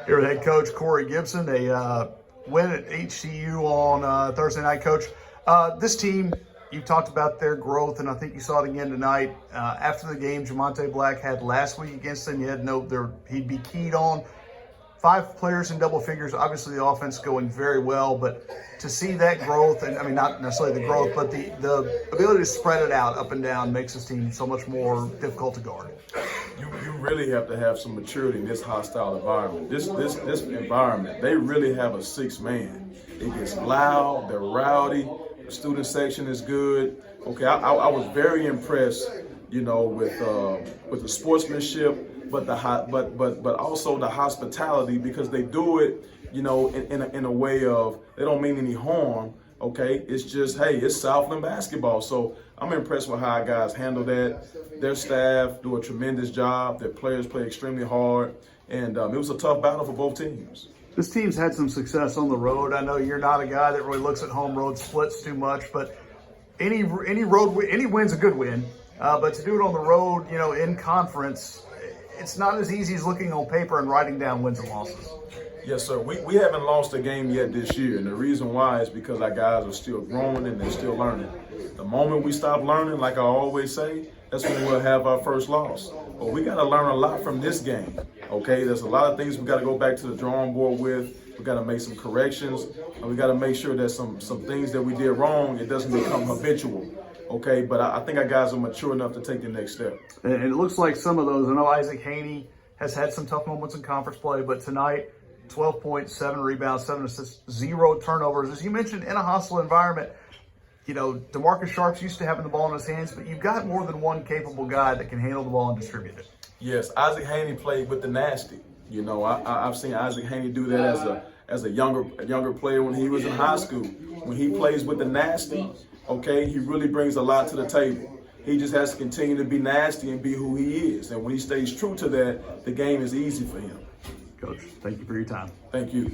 Here with head coach Corey Gipson. They win at HCU on Thursday night, Coach. This team, you talked about their growth, and I think you saw it again tonight. After the game Jamonte Black had last week against them, you had no he'd be keyed on. 5 players in double figures. Obviously, the offense going very well, but to see that growth, and I mean not necessarily the growth, but the ability to spread it out up and down makes this team so much more difficult to guard. You really have to have some maturity in this hostile environment. This environment, they really have a 6-man. It gets loud, they're rowdy. The student section is good. Okay, I was very impressed, with the sportsmanship. But also the hospitality, because they do it, in a way of they don't mean any harm. Okay, it's just, hey, it's Southland basketball. So I'm impressed with how our guys handle that. Their staff do a tremendous job. Their players play extremely hard, and it was a tough battle for both teams. This team's had some success on the road. I know you're not a guy that really looks at home road splits too much, but any win's a good win. But to do it on the road, in conference, it's not as easy as looking on paper and writing down wins and losses. Yes, sir. We haven't lost a game yet this year, and the reason why is because our guys are still growing and they're still learning. The moment we stop learning, like I always say, that's when we'll have our first loss. But we got to learn a lot from this game, okay? There's a lot of things we got to go back to the drawing board with. We got to make some corrections, and we got to make sure that some things that we did wrong, it doesn't become habitual. Okay, but I think our guys are mature enough to take the next step. And it looks like some of those, I know Isaac Haney has had some tough moments in conference play, but tonight, 12 points, 7 rebounds, 7 assists, 0 turnovers. As you mentioned, in a hostile environment, DeMarcus Sharp's used to having the ball in his hands, but you've got more than one capable guy that can handle the ball and distribute it. Yes, Isaac Haney played with the nasty. I've seen Isaac Haney do that as a younger player when he was in high school. When he plays with the nasty, okay, he really brings a lot to the table. He just has to continue to be nasty and be who he is. And when he stays true to that, the game is easy for him. Coach, thank you for your time. Thank you.